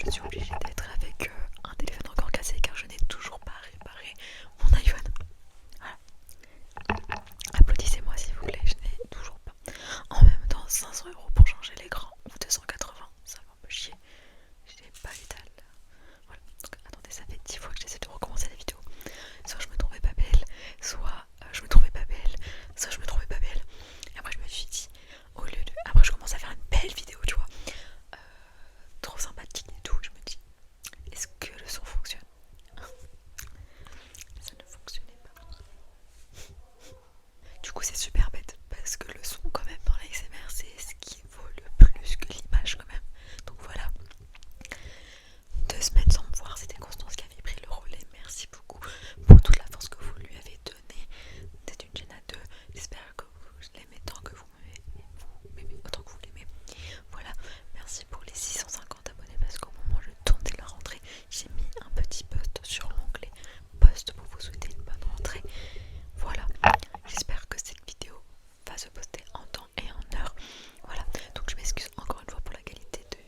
je suis obligée d'être avec un téléphone encore cassé car je n'ai toujours pas réparé mon iPhone. Voilà. Applaudissez-moi s'il vous plaît, je n'ai toujours pas. En même temps, 500 € pour changer l'écran ou 280, ça va me chier. J'ai pas eu dalle. Voilà. Donc attendez, ça fait 10 fois que j'essaie de recommencer la vidéo. Soit je me trouvais pas belle, soit je me trouvais pas belle, soit je me trouvais pas belle. Et après je me suis dit, au lieu de... Après je commence à faire une belle vidéo, tu vois. Trop sympathique et tout. Je me dis, est-ce que le son fonctionne? Ça ne fonctionnait pas. Du coup c'est super bête parce que le son quand même dans l'ASMR c'est ce qui vaut le plus que l'image quand même. Donc voilà, 2 semaines sans me voir, c'était Constance qui avait pris le relais. Merci beaucoup pour toute la force que vous lui avez donnée. C'est une chaîne à deux. J'espère que vous l'aimez tant que vous m'aimez, autant que vous l'aimez. Voilà, merci pour les 650 abonnés parce qu'au moment où je tournais la rentrée, j'ai mis un petit post sur l'onglet post pour vous souhaiter une bonne rentrée. Voilà, j'espère que cette vidéo va se poster en temps et en heure. Voilà, donc je m'excuse encore une fois pour la qualité de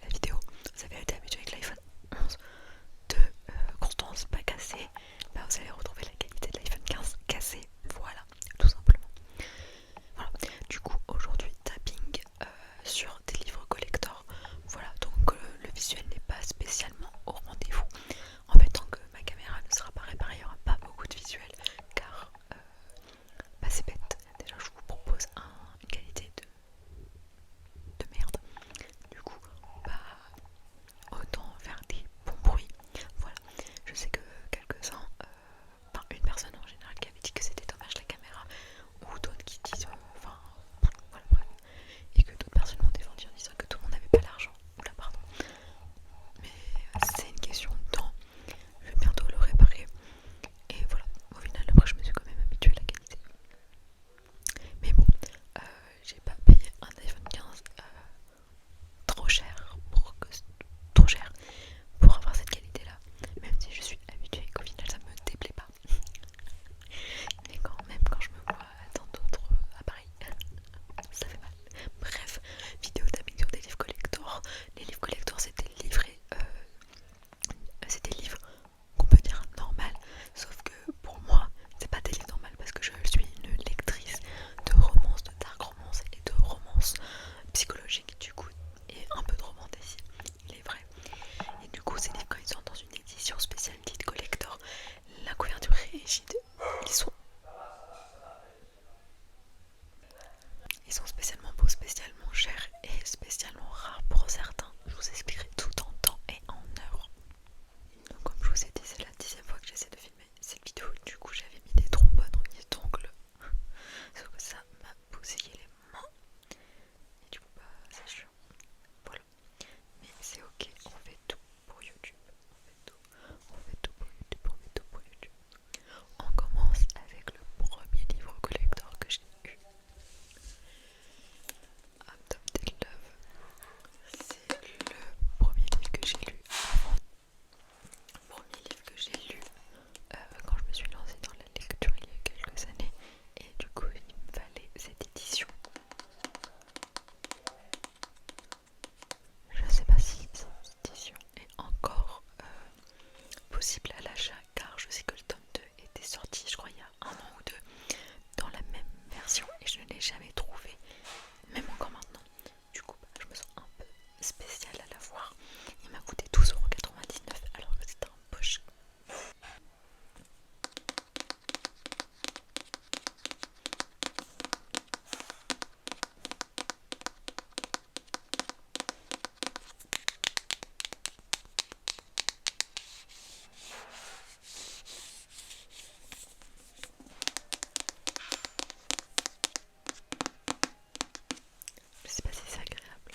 la vidéo. Vous avez été habitué avec l'iPhone 11 de Constance pas cassé. Là vous allez retrouver la qualité de l'iPhone 15 cassé. Voilà, tout simplement. Voilà, du coup aujourd'hui tapping sur des livres collector. Voilà, donc le visuel n'est pas spécialement au rendez-vous. En fait, tant que ma caméra ne sera pas réparée, il n'y aura pas beaucoup de visuel car bah, c'est bête. Déjà, je vous propose une qualité de merde. Du coup, bah autant faire des bons bruits. Voilà, je sais que quelques-uns, enfin une personne en général qui avait dit que c'était dommage la caméra, ou d'autres qui disent, enfin voilà bref, et que d'autres personnes m'ont défendu en disant que tout le monde n'avait pas l'argent. Oula pardon. Mais c'est une question de temps. Je vais bientôt le réparer. Et voilà, au final moi je me suis quand même habituée à la qualité. Mais bon, j'ai pas payé un iPhone 15 trop cher trop cher pour avoir cette qualité là. Même si je suis habituée qu'au final ça me déplaît pas. Mais quand même quand je me vois dans d'autres appareils, ça fait mal. Bref, vidéo tapping sur des livres collector. Les livres collector c'était livré. C'est des livres qu'on peut dire normal, sauf que pour moi c'est pas des livres normaux parce que je suis une lectrice de romances, de dark romance et de romances psychologiques du coup, et un peu de romantasy, il est vrai. Et du coup ces livres quand ils sont dans une édition spéciale dite collector, la couverture est rigide, ils sont spécialement beaux, spécialement chers et spécialement rares pour certains. Je vous expliquerai tout en temps et en heure. Donc comme je vous ai dit, c'est la 10e fois que j'essaie de filmer cette vidéo. Du coup j'avais mis des trombones en ongles, sauf que ça m'a bousillé les mains. Et du coup bah c'est chiant. Voilà. Mais c'est ok, on fait tout pour YouTube. On fait tout pour YouTube, on fait tout pour YouTube. On commence avec le premier livre collector que j'ai eu. Adopted Love. C'est le premier livre que j'ai lu avant. Le premier livre que j'ai lu quand je me suis lancée dans la lecture il y a quelques années. Et du coup il me fallait cette édition. Je ne sais pas si cette édition est encore possible à l'achat car je sais que le tome 2 était sorti je crois il y a un an ou deux dans la même version et je ne l'ai jamais trouvé, même encore maintenant. Du coup bah, je me sens un peu spéciale à l'avoir. Il m'a coûté 12,99 € alors que c'était en poche. Je sais pas si c'est agréable.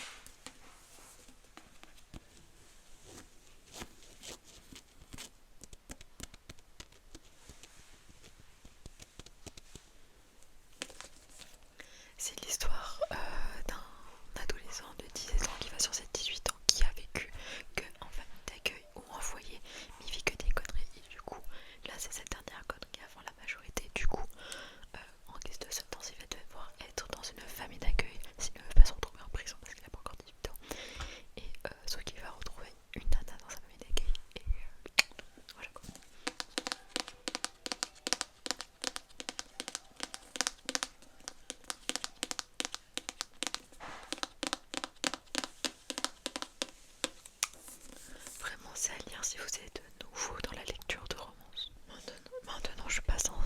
bien si vous êtes nouveau dans la lecture de romance. Maintenant je passe en